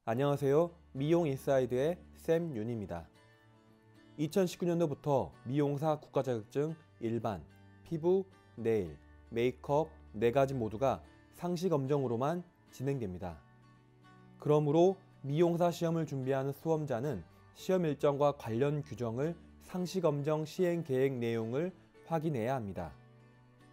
안녕하세요. 미용인사이드의 샘 윤입니다. 2019년도부터 미용사 국가자격증 일반, 피부, 네일, 메이크업 4가지 모두가 상시검정으로만 진행됩니다. 그러므로 미용사 시험을 준비하는 수험자는 시험 일정과 관련 규정을 상시검정 시행계획 내용을 확인해야 합니다.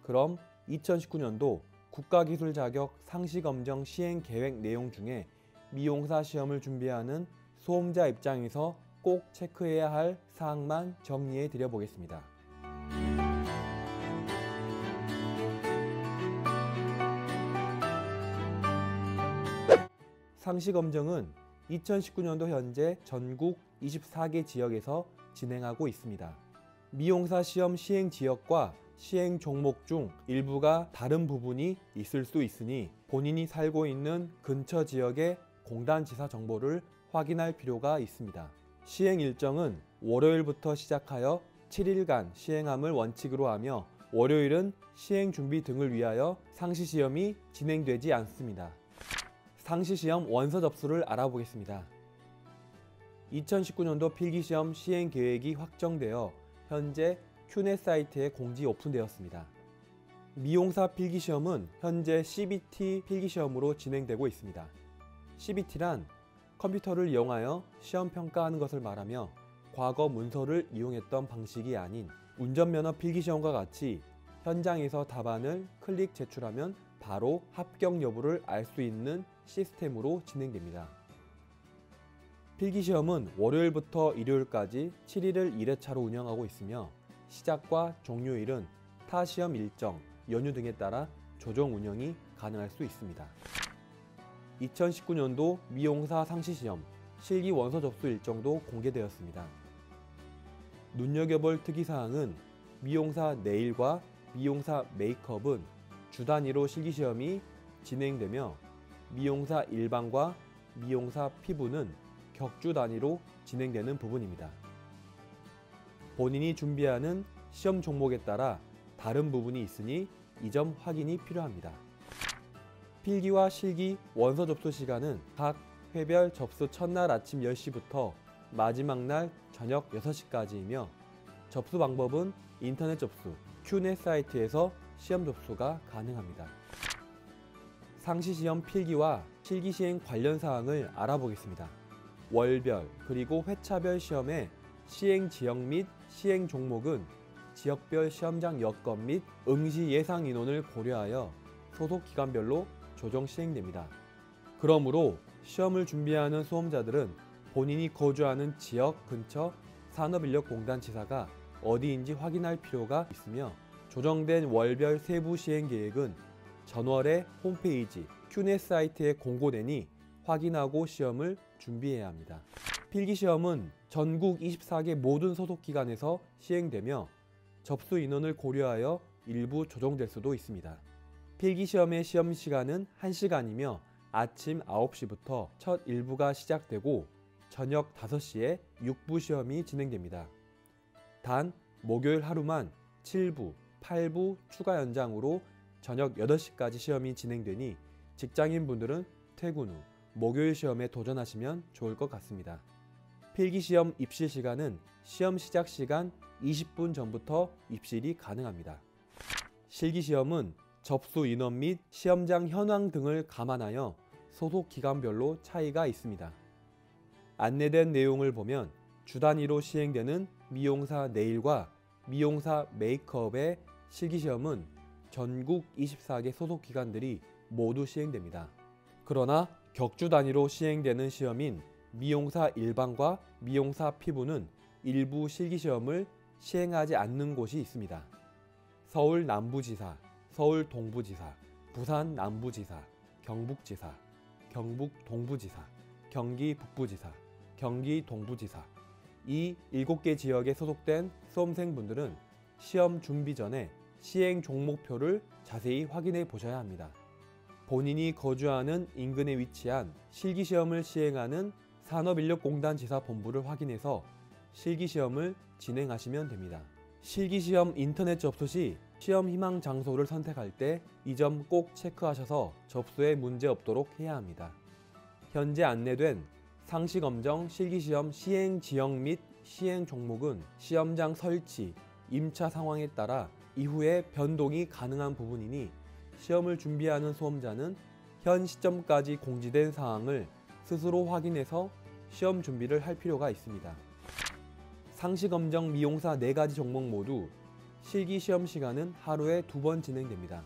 그럼 2019년도 국가기술 자격 상시검정 시행계획 내용 중에 미용사 시험을 준비하는 수험자 입장에서 꼭 체크해야 할 사항만 정리해 드려 보겠습니다. 상시검정은 2019년도 현재 전국 24개 지역에서 진행하고 있습니다. 미용사 시험 시행 지역과 시행 종목 중 일부가 다른 부분이 있을 수 있으니 본인이 살고 있는 근처 지역의 공단지사 정보를 확인할 필요가 있습니다. 시행 일정은 월요일부터 시작하여 7일간 시행함을 원칙으로 하며 월요일은 시행 준비 등을 위하여 상시시험이 진행되지 않습니다. 상시시험 원서 접수를 알아보겠습니다. 2019년도 필기시험 시행 계획이 확정되어 현재 큐넷 사이트에 공지 오픈되었습니다. 미용사 필기시험은 현재 CBT 필기시험으로 진행되고 있습니다. CBT란 컴퓨터를 이용하여 시험 평가하는 것을 말하며 과거 문서를 이용했던 방식이 아닌 운전면허 필기시험과 같이 현장에서 답안을 클릭 제출하면 바로 합격 여부를 알 수 있는 시스템으로 진행됩니다. 필기시험은 월요일부터 일요일까지 7일을 1회차로 운영하고 있으며 시작과 종료일은 타 시험 일정, 연휴 등에 따라 조정 운영이 가능할 수 있습니다. 2019년도 미용사 상시시험 실기 원서 접수 일정도 공개되었습니다. 눈여겨볼 특이사항은 미용사 네일과 미용사 메이크업은 주 단위로 실기시험이 진행되며 미용사 일반과 미용사 피부는 격주 단위로 진행되는 부분입니다. 본인이 준비하는 시험 종목에 따라 다른 부분이 있으니 이 점 확인이 필요합니다. 필기와 실기 원서 접수 시간은 각 회별 접수 첫날 아침 10시부터 마지막 날 저녁 6시까지이며 접수 방법은 인터넷 접수, 큐넷 사이트에서 시험 접수가 가능합니다. 상시시험 필기와 실기 시행 관련 사항을 알아보겠습니다. 월별 그리고 회차별 시험의 시행 지역 및 시행 종목은 지역별 시험장 여건 및 응시 예상 인원을 고려하여 소속 기관별로 조정 시행됩니다. 그러므로 시험을 준비하는 수험자들은 본인이 거주하는 지역 근처 산업인력공단지사가 어디인지 확인할 필요가 있으며 조정된 월별 세부 시행 계획은 전월의 홈페이지 큐넷 사이트에 공고되니 확인하고 시험을 준비해야 합니다. 필기시험은 전국 24개 모든 소속기관에서 시행되며 접수 인원을 고려하여 일부 조정될 수도 있습니다. 필기시험의 시험 시간은 1시간이며 아침 9시부터 첫 일부가 시작되고 저녁 5시에 6부 시험이 진행됩니다. 단 목요일 하루만 7부, 8부 추가 연장으로 저녁 8시까지 시험이 진행되니 직장인분들은 퇴근 후 목요일 시험에 도전하시면 좋을 것 같습니다. 필기시험 입실 시간은 시험 시작 시간 20분 전부터 입실이 가능합니다. 실기시험은 접수 인원 및 시험장 현황 등을 감안하여 소속 기관별로 차이가 있습니다. 안내된 내용을 보면 주 단위로 시행되는 미용사 네일과 미용사 메이크업의 실기시험은 전국 24개 소속 기관들이 모두 시행됩니다. 그러나 격주 단위로 시행되는 시험인 미용사 일반과 미용사 피부는 일부 실기시험을 시행하지 않는 곳이 있습니다. 서울 남부지사, 서울 동부지사, 부산 남부지사, 경북지사, 경북 동부지사, 경기 북부지사, 경기 동부지사 이 7개 지역에 소속된 수험생분들은 시험 준비 전에 시행 종목표를 자세히 확인해 보셔야 합니다. 본인이 거주하는 인근에 위치한 실기시험을 시행하는 산업인력공단지사 본부를 확인해서 실기시험을 진행하시면 됩니다. 실기시험 인터넷 접수 시 시험 희망 장소를 선택할 때 이 점 꼭 체크하셔서 접수에 문제 없도록 해야 합니다. 현재 안내된 상시검정 실기시험 시행 지역 및 시행 종목은 시험장 설치, 임차 상황에 따라 이후에 변동이 가능한 부분이니 시험을 준비하는 수험자는 현 시점까지 공지된 사항을 스스로 확인해서 시험 준비를 할 필요가 있습니다. 상시검정 미용사 4가지 종목 모두 실기시험 시간은 하루에 2번 진행됩니다.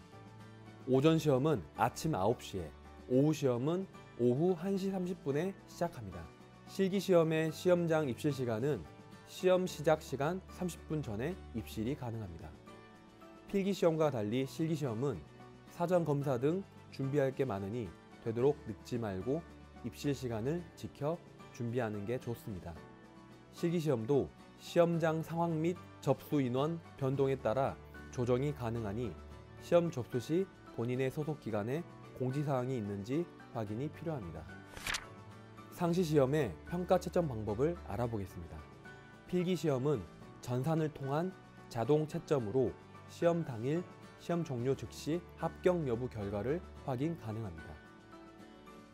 오전 시험은 아침 9시에, 오후 시험은 오후 1시 30분에 시작합니다. 실기시험의 시험장 입실 시간은 시험 시작 시간 30분 전에 입실이 가능합니다. 필기시험과 달리 실기시험은 사전 검사 등 준비할 게 많으니 되도록 늦지 말고 입실 시간을 지켜 준비하는 게 좋습니다. 실기시험도 시험장 상황 및 접수 인원 변동에 따라 조정이 가능하니 시험 접수 시 본인의 소속 기관에 공지사항이 있는지 확인이 필요합니다. 상시시험의 평가 채점 방법을 알아보겠습니다. 필기시험은 전산을 통한 자동 채점으로 시험 당일, 시험 종료 즉시 합격 여부 결과를 확인 가능합니다.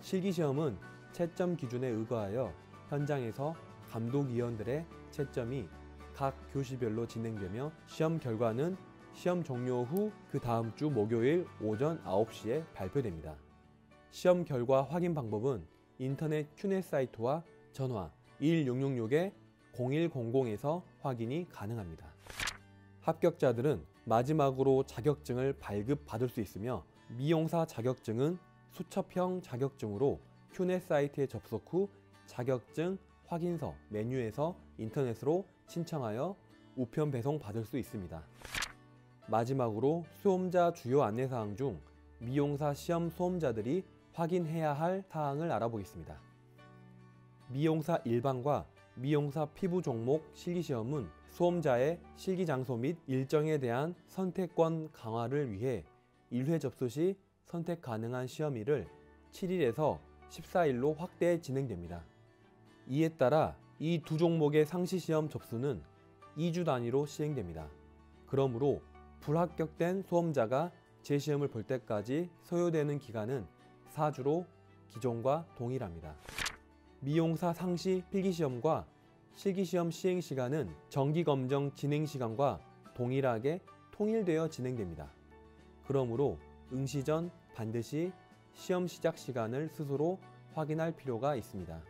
실기시험은 채점 기준에 의거하여 현장에서 감독위원들의 채점이 각 교시별로 진행되며 시험 결과는 시험 종료 후 그 다음 주 목요일 오전 9시에 발표됩니다. 시험 결과 확인 방법은 인터넷 큐넷 사이트와 전화 1666-0100에서 확인이 가능합니다. 합격자들은 마지막으로 자격증을 발급받을 수 있으며 미용사 자격증은 수첩형 자격증으로 큐넷 사이트에 접속 후 자격증 확인서 메뉴에서 인터넷으로 신청하여 우편 배송 받을 수 있습니다. 마지막으로 수험자 주요 안내사항 중 미용사 시험 수험자들이 확인해야 할 사항을 알아보겠습니다. 미용사 일반과 미용사 피부 종목 실기시험은 수험자의 실기 장소 및 일정에 대한 선택권 강화를 위해 1회 접수 시 선택 가능한 시험일을 7일에서 14일로 확대 진행됩니다. 이에 따라 이 두 종목의 상시시험 접수는 2주 단위로 시행됩니다. 그러므로 불합격된 수험자가 재시험을 볼 때까지 소요되는 기간은 4주로 기존과 동일합니다. 미용사 상시 필기시험과 실기시험 시행시간은 정기검정 진행시간과 동일하게 통일되어 진행됩니다. 그러므로 응시 전 반드시 시험 시작 시간을 스스로 확인할 필요가 있습니다.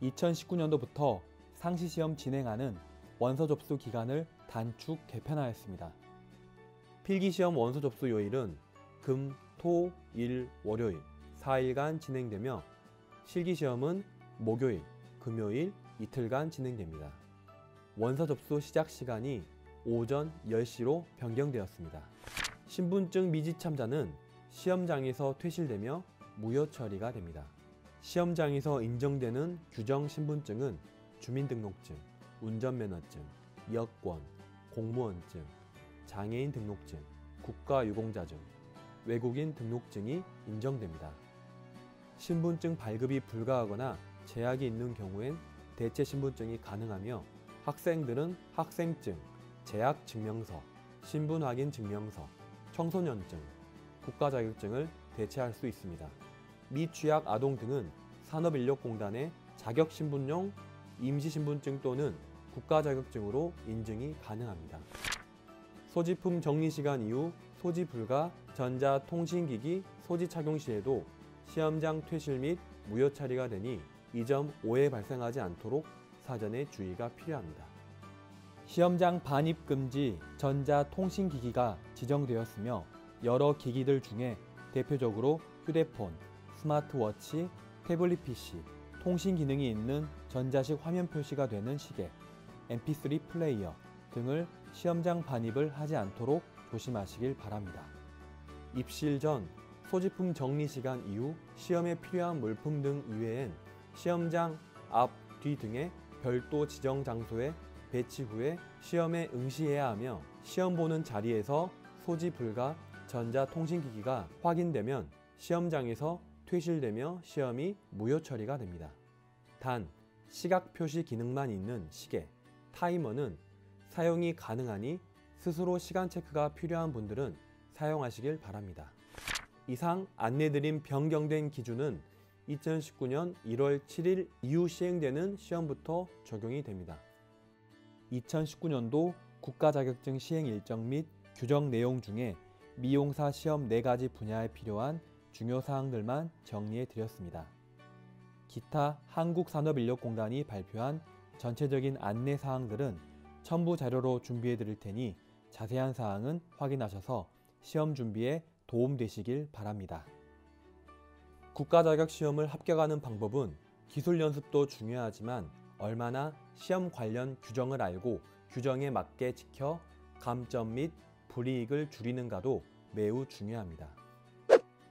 2019년도부터 상시시험 진행하는 원서 접수 기간을 단축 개편하였습니다. 필기시험 원서 접수 요일은 금, 토, 일, 월요일 4일간 진행되며 실기시험은 목요일, 금요일 이틀간 진행됩니다. 원서 접수 시작 시간이 오전 10시로 변경되었습니다. 신분증 미지 참자는 시험장에서 퇴실되며 무효 처리가 됩니다. 시험장에서 인정되는 규정 신분증은 주민등록증, 운전면허증, 여권, 공무원증, 장애인 등록증, 국가유공자증, 외국인 등록증이 인정됩니다. 신분증 발급이 불가하거나 제약이 있는 경우엔 대체 신분증이 가능하며 학생들은 학생증, 재학증명서, 신분확인증명서, 청소년증, 국가자격증을 대체할 수 있습니다. 미취학 아동 등은 산업인력공단의 자격신분용 임시신분증 또는 국가자격증으로 인증이 가능합니다. 소지품 정리시간 이후 소지 불가 전자통신기기 소지 착용 시에도 시험장 퇴실 및 무효 처리가 되니 이 점 오해 발생하지 않도록 사전에 주의가 필요합니다. 시험장 반입 금지 전자통신기기가 지정되었으며 여러 기기들 중에 대표적으로 휴대폰, 스마트워치, 태블릿 PC, 통신 기능이 있는 전자식 화면 표시가 되는 시계, mp3 플레이어 등을 시험장 반입을 하지 않도록 조심하시길 바랍니다. 입실 전 소지품 정리 시간 이후 시험에 필요한 물품 등 이외엔 시험장 앞, 뒤 등의 별도 지정 장소에 배치 후에 시험에 응시해야 하며 시험 보는 자리에서 소지 불가 전자통신기기가 확인되면 시험장에서 퇴실되며 시험이 무효 처리가 됩니다. 단, 시각 표시 기능만 있는 시계, 타이머는 사용이 가능하니 스스로 시간 체크가 필요한 분들은 사용하시길 바랍니다. 이상 안내드린 변경된 기준은 2019년 1월 7일 이후 시행되는 시험부터 적용이 됩니다. 2019년도 국가자격증 시행 일정 및 규정 내용 중에 미용사 시험 4가지 분야에 필요한 중요 사항들만 정리해 드렸습니다. 기타 한국산업인력공단이 발표한 전체적인 안내 사항들은 첨부 자료로 준비해 드릴 테니 자세한 사항은 확인하셔서 시험 준비에 도움되시길 바랍니다. 국가자격시험을 합격하는 방법은 기술 연습도 중요하지만 얼마나 시험 관련 규정을 알고 규정에 맞게 지켜 감점 및 불이익을 줄이는가도 매우 중요합니다.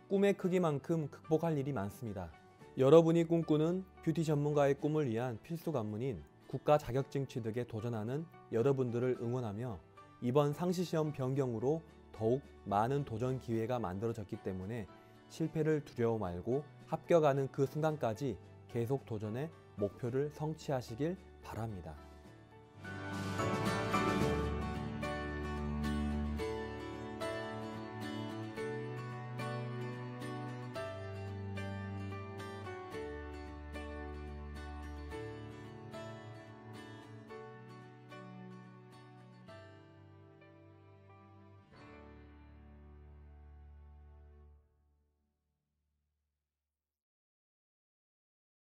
꿈의 크기만큼 극복할 일이 많습니다. 여러분이 꿈꾸는 뷰티 전문가의 꿈을 위한 필수 관문인 국가 자격증 취득에 도전하는 여러분들을 응원하며 이번 상시시험 변경으로 더욱 많은 도전 기회가 만들어졌기 때문에 실패를 두려워 말고 합격하는 그 순간까지 계속 도전해 목표를 성취하시길 바랍니다.